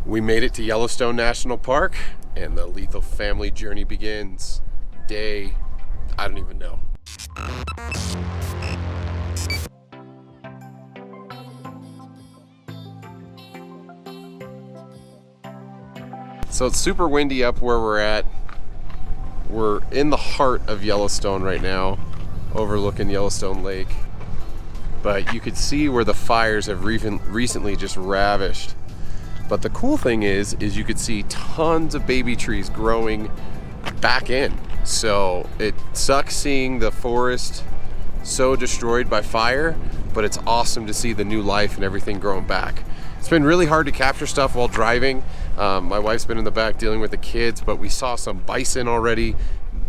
We made it to Yellowstone National Park, and the lethal family journey begins. Day, I don't even know. So it's super windy up where we're at. We're in the heart of Yellowstone right now, overlooking Yellowstone Lake. But you could see where the fires have recently just ravished. But the cool thing is you could see tons of baby trees growing back in. So it sucks seeing the forest so destroyed by fire, but it's awesome to see the new life and everything growing back. It's been really hard to capture stuff while driving. My wife's been in the back dealing with the kids, but we saw some bison already.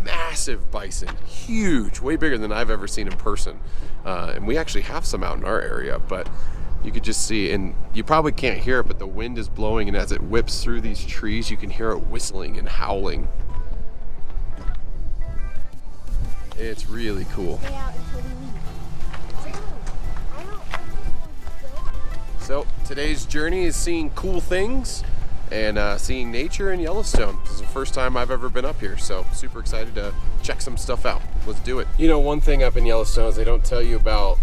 Massive bison, huge, way bigger than I've ever seen in person. And we actually have some out in our area, but you could just see, and you probably can't hear it, but the wind is blowing, and as it whips through these trees, you can hear it whistling and howling. It's really cool. So today's journey is seeing cool things and seeing nature in Yellowstone. This is the first time I've ever been up here, so super excited to check some stuff out. Let's do it. You know, one thing up in Yellowstone is they don't tell you about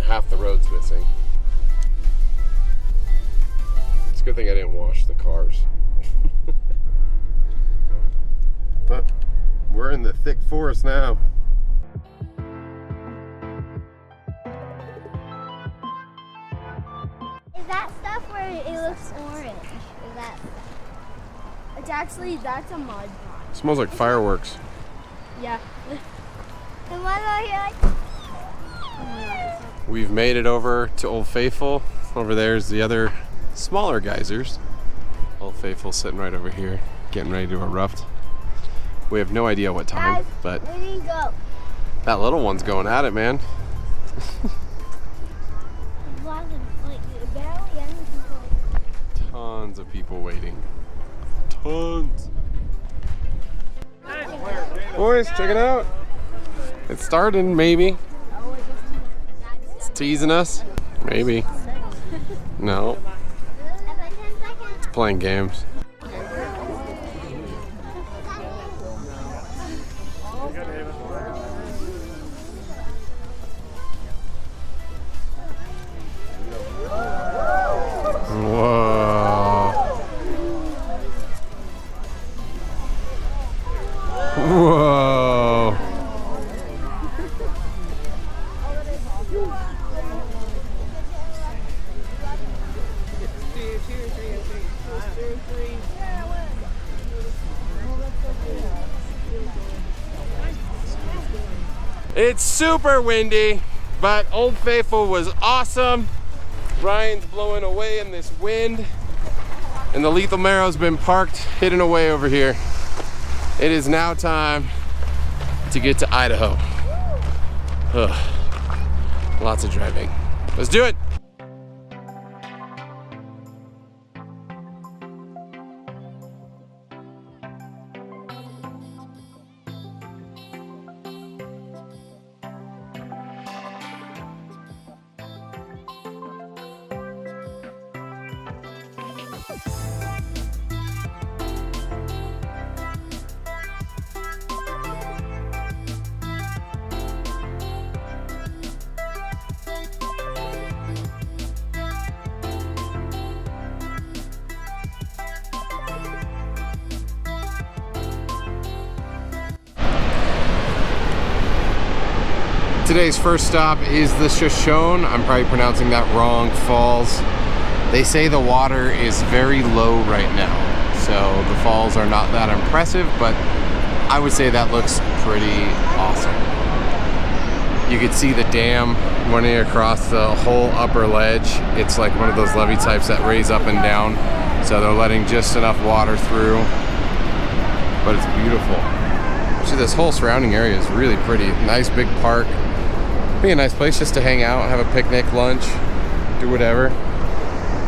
half the roads missing. It's a good thing I didn't wash the cars. But we're in the thick forest now. Is that stuff where it looks orange? Is that? It's actually, that's a mud pond. It smells like fireworks. Yeah. The one over here, like. We've made it over to Old Faithful. Over there's the other smaller geysers. Old Faithful sitting right over here, getting ready to erupt. We have no idea what time, Guys, but where do you go? that little one's going at it, man. Tons of people waiting. Tons. Boys, check it out. It's starting, maybe. It's teasing us. Maybe. No. It's playing games. Whoa. It's super windy, but Old Faithful was awesome. Ryan's blowing away in this wind, and the Lethal Maro's been parked, hidden away over here. It is now time to get to Idaho. Ugh. Lots of driving. Let's do it. Today's first stop is the Shoshone, I'm probably pronouncing that wrong, falls. They say the water is very low right now, so the falls are not that impressive, but I would say that looks pretty awesome. You could see the dam running across the whole upper ledge. It's like one of those levee types that raise up and down, so they're letting just enough water through, but it's beautiful. Actually, this whole surrounding area is really pretty. Nice big park. Be a nice place just to hang out, have a picnic, lunch, do whatever.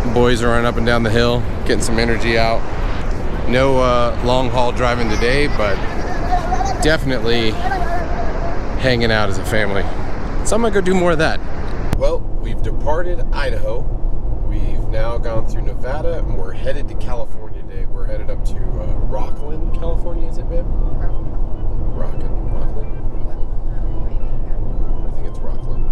The boys are running up and down the hill, getting some energy out. No long haul driving today, but definitely hanging out as a family. So I'm gonna go do more of that. Well, we've departed Idaho. We've now gone through Nevada, and we're headed to California today. We're headed up to Rocklin, California, is it, babe? Rocklin? I think it's Rocklin.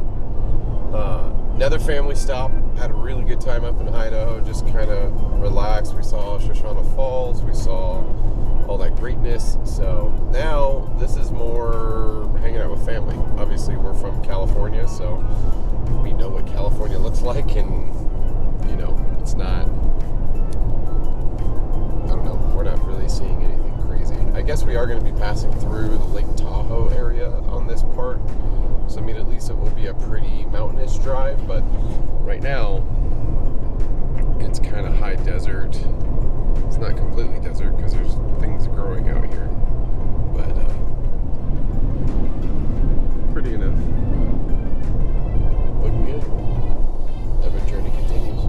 Another family stop. Had a really good time up in Idaho. Just kind of relaxed. We saw Shoshana Falls. We saw all that greatness. So now this is more hanging out with family. Obviously, we're from California, so we know what California looks like, and you know, it's not, I don't know, we're not really seeing anything crazy. I guess we are going to be passing through the Lake Tahoe area on this part, so I mean, at least it will be a pretty mountainous drive, but right now it's kind of high desert. It's not completely desert because there's things growing out here, but pretty enough. Looking good. Ever journey continues.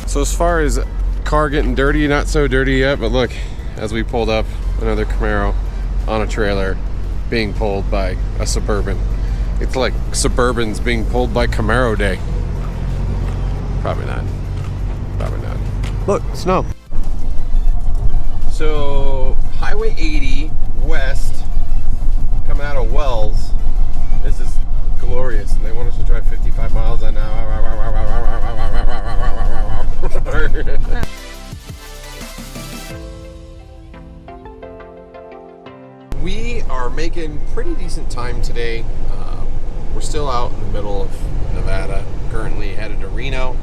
So as far as car getting dirty, not so dirty yet, but look, as we pulled up, another Camaro on a trailer being pulled by a Suburban. It's like Suburbans being pulled by Camaro Day. Probably not. Probably not. Look, snow. So, Highway 80 west, coming out of Wells. This is glorious, and they want us to drive 55 miles an hour. We are making pretty decent time today. We're still out in the middle of Nevada, currently headed to Reno.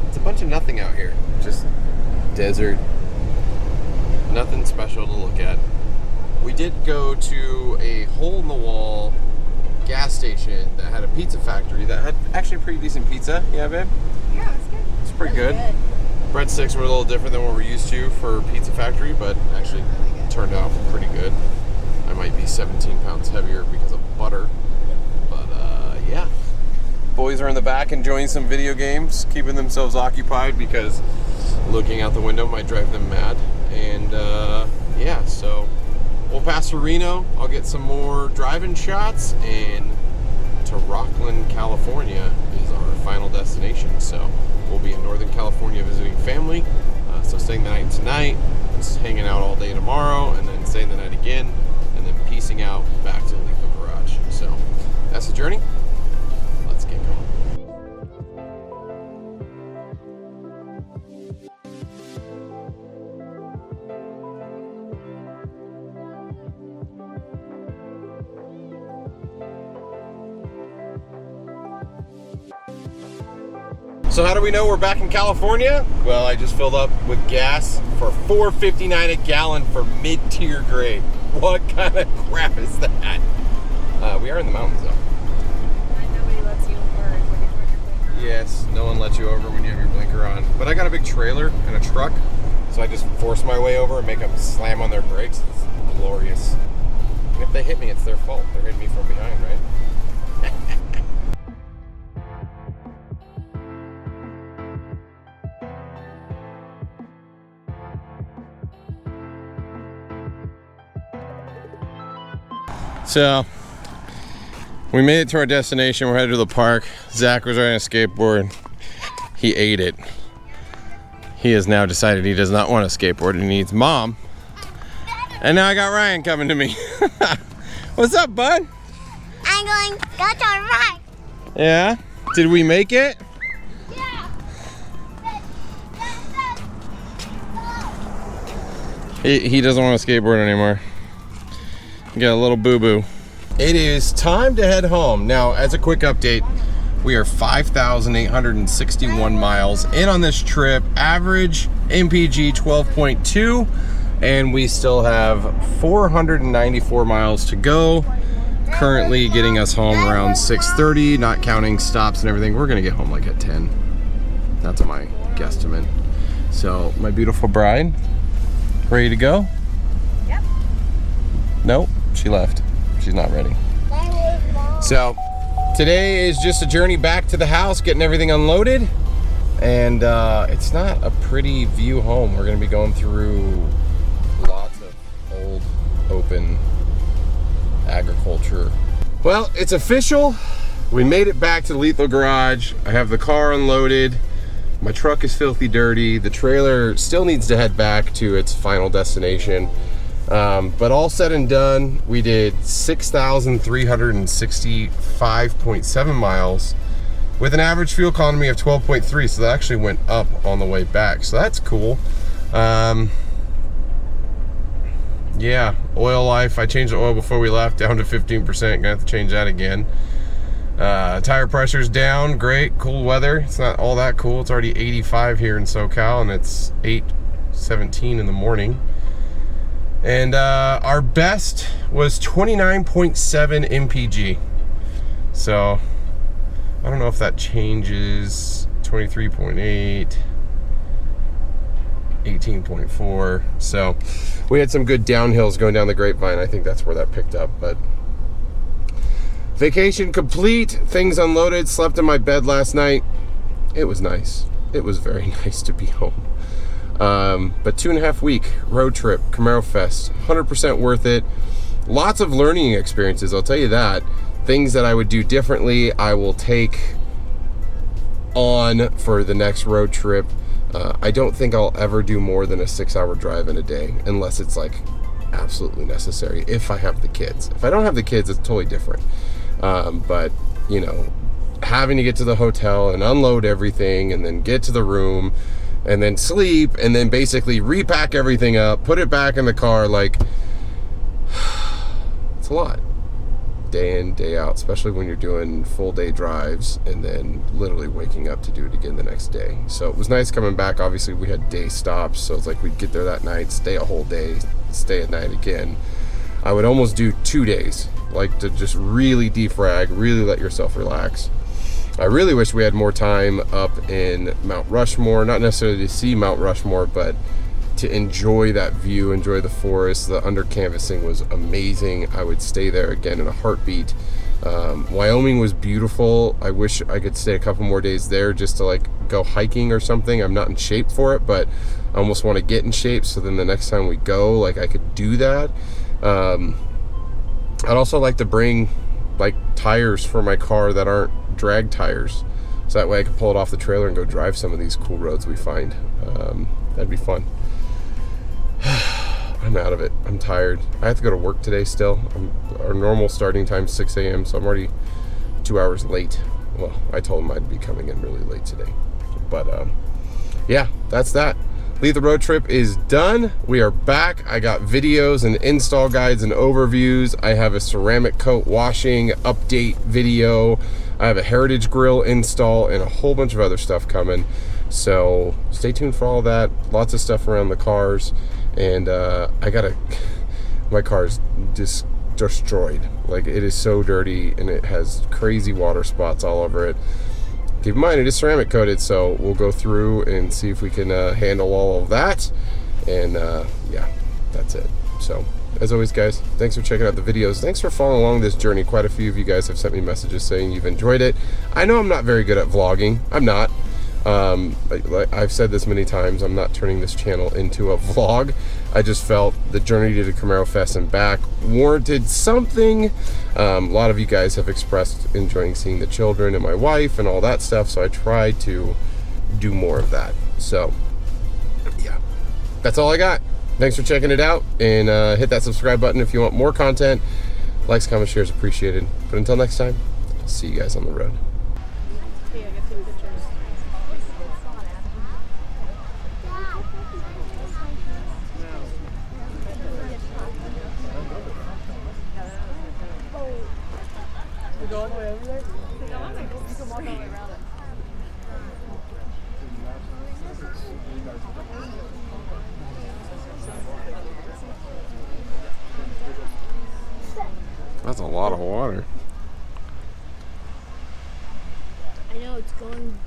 It's a bunch of nothing out here, just desert, nothing special to look at. We did go to a hole-in-the-wall gas station that had a pizza factory that had actually pretty decent pizza. Yeah, babe? Yeah, it's good. It's pretty good. Breadsticks were a little different than what we're used to for Pizza Factory, but actually turned out pretty good. I might be 17 pounds heavier because of butter, but yeah. Boys are in the back enjoying some video games, keeping themselves occupied because looking out the window might drive them mad. And yeah, so we'll pass through Reno. I'll get some more driving shots, and to Rocklin, California is our final destination. So we'll be in Northern California visiting family. So staying the night tonight, just hanging out all day tomorrow, and then staying the night again, and then piecing out back to the Lethal Garage. So that's the journey. Let's get going. So how do we know we're back in California? Well, I just filled up with gas for $4.59 a gallon for mid-tier grade. What kind of crap is that? We are in the mountains though. And nobody lets you over when you put your blinker on. Yes, no one lets you over when you have your blinker on. But I got a big trailer and a truck, so I just force my way over and make them slam on their brakes. It's glorious. And if they hit me, it's their fault. They're hitting me from behind, right? So, we made it to our destination. We're headed to the park. Zach was riding a skateboard. He ate it. He has now decided he does not want a skateboard. He needs mom. And now I got Ryan coming to me. What's up, bud? I'm going to go to a ride. Yeah? Did we make it? Yeah. He doesn't want a skateboard anymore. You got a little boo-boo. It is time to head home. Now, as a quick update, we are 5,861 miles in on this trip. Average MPG 12.2, and we still have 494 miles to go. Currently getting us home around 6:30, not counting stops and everything. We're gonna get home like at 10. That's my guesstimate. So, my beautiful bride, ready to go? Yep. Nope. She left. She's not ready. So today is just a journey back to the house, getting everything unloaded, And it's not a pretty view home. We're going to be going through lots of old, open agriculture. Well, it's official. We made it back to the Lethal Garage. I have the car unloaded. My truck is filthy dirty. The trailer still needs to head back to its final destination. But all said and done, we did 6,365.7 miles with an average fuel economy of 12.3. So that actually went up on the way back. So that's cool. Yeah, oil life. I changed the oil before we left down to 15%. Gonna have to change that again. Tire pressure's down. Great, cool weather. It's not all that cool. It's already 85 here in SoCal, and it's 8:17 in the morning. And our best was 29.7 mpg. So I don't know if that changes. 23.8, 18.4. So we had some good downhills going down the Grapevine. I think that's where that picked up. But vacation complete, things unloaded, slept in my bed last night. It was nice. It was very nice to be home. But 2.5 week road trip, CamaroFest, 100% worth it. Lots of learning experiences, I'll tell you that. Things that I would do differently, I will take on for the next road trip. I don't think I'll ever do more than a 6-hour drive in a day, unless it's like absolutely necessary, if I have the kids. If I don't have the kids, it's totally different. But, you know, having to get to the hotel and unload everything and then get to the room and then sleep and then basically repack everything up, put it back in the car, like, it's a lot. Day in, day out, especially when you're doing full day drives and then literally waking up to do it again the next day. So it was nice coming back. Obviously we had day stops, so it's like we'd get there that night, stay a whole day, stay at night again. I would almost do 2 days, like to just really defrag, really let yourself relax. I really wish we had more time up in Mount Rushmore, not necessarily to see Mount Rushmore, but to enjoy that view, enjoy the forest. The under canvassing was amazing. I would stay there again in a heartbeat. Wyoming was beautiful. I wish I could stay a couple more days there just to like go hiking or something. I'm not in shape for it, but I almost want to get in shape so then the next time we go, like I could do that. I'd also like to bring like tires for my car that aren't drag tires, so that way I could pull it off the trailer and go drive some of these cool roads we find. That'd be fun. I'm out of it. I'm tired. I have to go to work today still. Our normal starting time is 6 a.m. so I'm already 2 hours late. Well, I told them I'd be coming in really late today. But yeah, that's that. Lethal Road Trip is done. We are back. I got videos and install guides and overviews. I have a ceramic coat washing update video. I have a Heritage Grill install and a whole bunch of other stuff coming. So stay tuned for all that. Lots of stuff around the cars. And my car's just destroyed. Like, it is so dirty and it has crazy water spots all over it. Keep in mind, it is ceramic coated, so we'll go through and see if we can handle all of that. And yeah, that's it. So, as always, guys, thanks for checking out the videos. Thanks for following along this journey. Quite a few of you guys have sent me messages saying you've enjoyed it. I know I'm not very good at vlogging. I'm not. I've said this many times, I'm not turning this channel into a vlog. I just felt the journey to the CamaroFest and back warranted something. A lot of you guys have expressed enjoying seeing the children and my wife and all that stuff, so I tried to do more of that. So yeah, that's all I got. Thanks for checking it out, and hit that subscribe button if you want more content. Likes, comments, shares appreciated. But until next time, I'll see you guys on the road. That's a lot of water. I know it's going.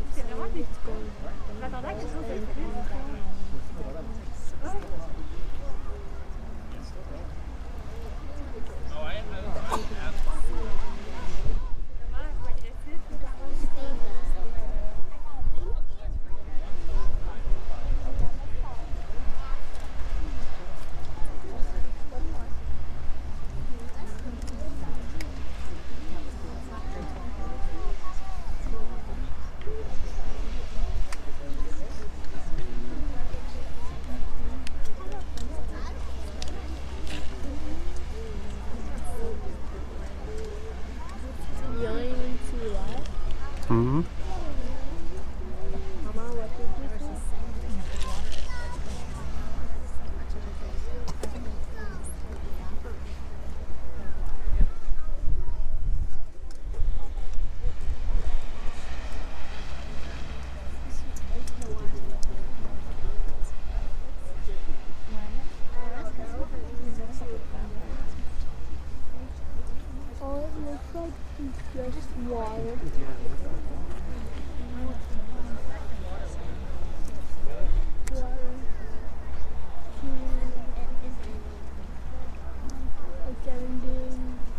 Just water. Water. 17.